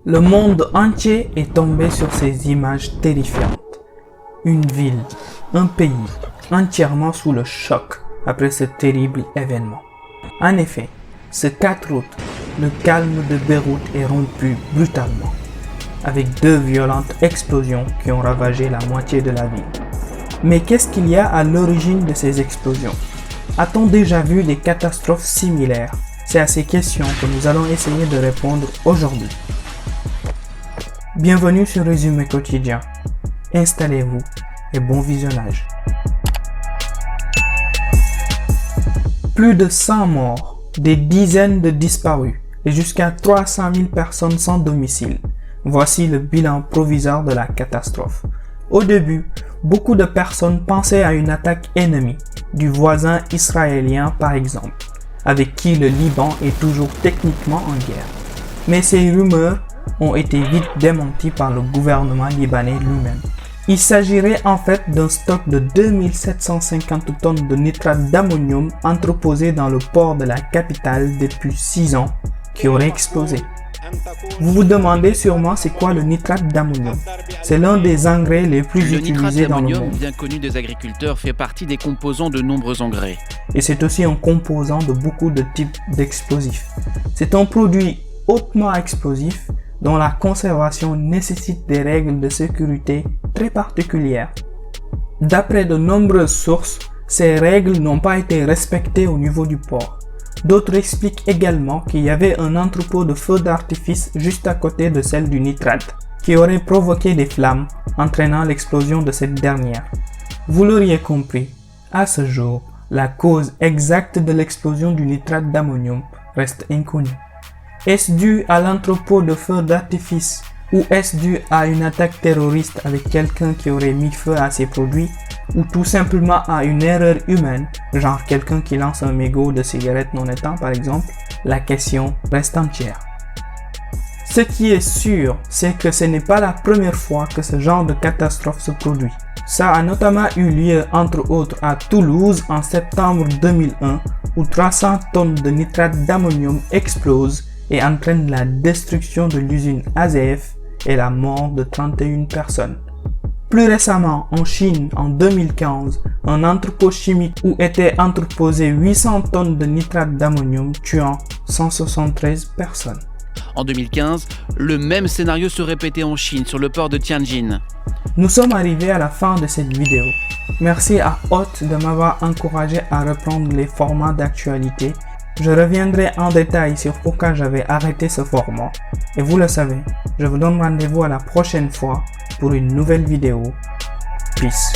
Le monde entier est tombé sur ces images terrifiantes. Une ville, un pays, entièrement sous le choc après ce terrible événement. En effet, ce 4 août, le calme de Beyrouth est rompu brutalement, avec 2 violentes explosions qui ont ravagé la moitié de la ville. Mais qu'est-ce qu'il y a à l'origine de ces explosions? A-t-on déjà vu des catastrophes similaires? C'est à ces questions que nous allons essayer de répondre aujourd'hui. Bienvenue sur Résumé quotidien. Installez-vous et bon visionnage. Plus de 100 morts, des dizaines de disparus et jusqu'à 300 000 personnes sans domicile. Voici le bilan provisoire de la catastrophe. Au début, beaucoup de personnes pensaient à une attaque ennemie, du voisin israélien par exemple, avec qui le Liban est toujours techniquement en guerre. Mais ces rumeurs ont été vite démenties par le gouvernement libanais lui-même. Il s'agirait en fait d'un stock de 2750 tonnes de nitrate d'ammonium entreposé dans le port de la capitale depuis 6 ans qui aurait explosé. Vous vous demandez sûrement c'est quoi le nitrate d'ammonium. C'est l'un des engrais les plus utilisés dans le monde. Bien connu des agriculteurs, fait partie des composants de nombreux engrais. Et c'est aussi un composant de beaucoup de types d'explosifs. C'est un produit hautement explosif dont la conservation nécessite des règles de sécurité très particulières. D'après de nombreuses sources, ces règles n'ont pas été respectées au niveau du port. D'autres expliquent également qu'il y avait un entrepôt de feux d'artifice juste à côté de celle du nitrate, qui aurait provoqué des flammes, entraînant l'explosion de cette dernière. Vous l'auriez compris, à ce jour, la cause exacte de l'explosion du nitrate d'ammonium reste inconnue. Est-ce dû à l'entrepôt de feux d'artifice ou est-ce dû à une attaque terroriste avec quelqu'un qui aurait mis feu à ces produits ou tout simplement à une erreur humaine, genre quelqu'un qui lance un mégot de cigarette non éteint par exemple? La question reste entière. Ce qui est sûr, c'est que ce n'est pas la première fois que ce genre de catastrophe se produit. Ça a notamment eu lieu entre autres à Toulouse en septembre 2001 où 300 tonnes de nitrate d'ammonium explosent et entraîne la destruction de l'usine ASEF et la mort de 31 personnes. Plus récemment, en Chine, en 2015, un entrepôt chimique où étaient entreposées 800 tonnes de nitrate d'ammonium tuant 173 personnes. En 2015, le même scénario se répétait en Chine, sur le port de Tianjin. Nous sommes arrivés à la fin de cette vidéo. Merci à Hot de m'avoir encouragé à reprendre les formats d'actualité. Je reviendrai en détail sur pourquoi j'avais arrêté ce format. Et vous le savez, je vous donne rendez-vous à la prochaine fois pour une nouvelle vidéo. Peace.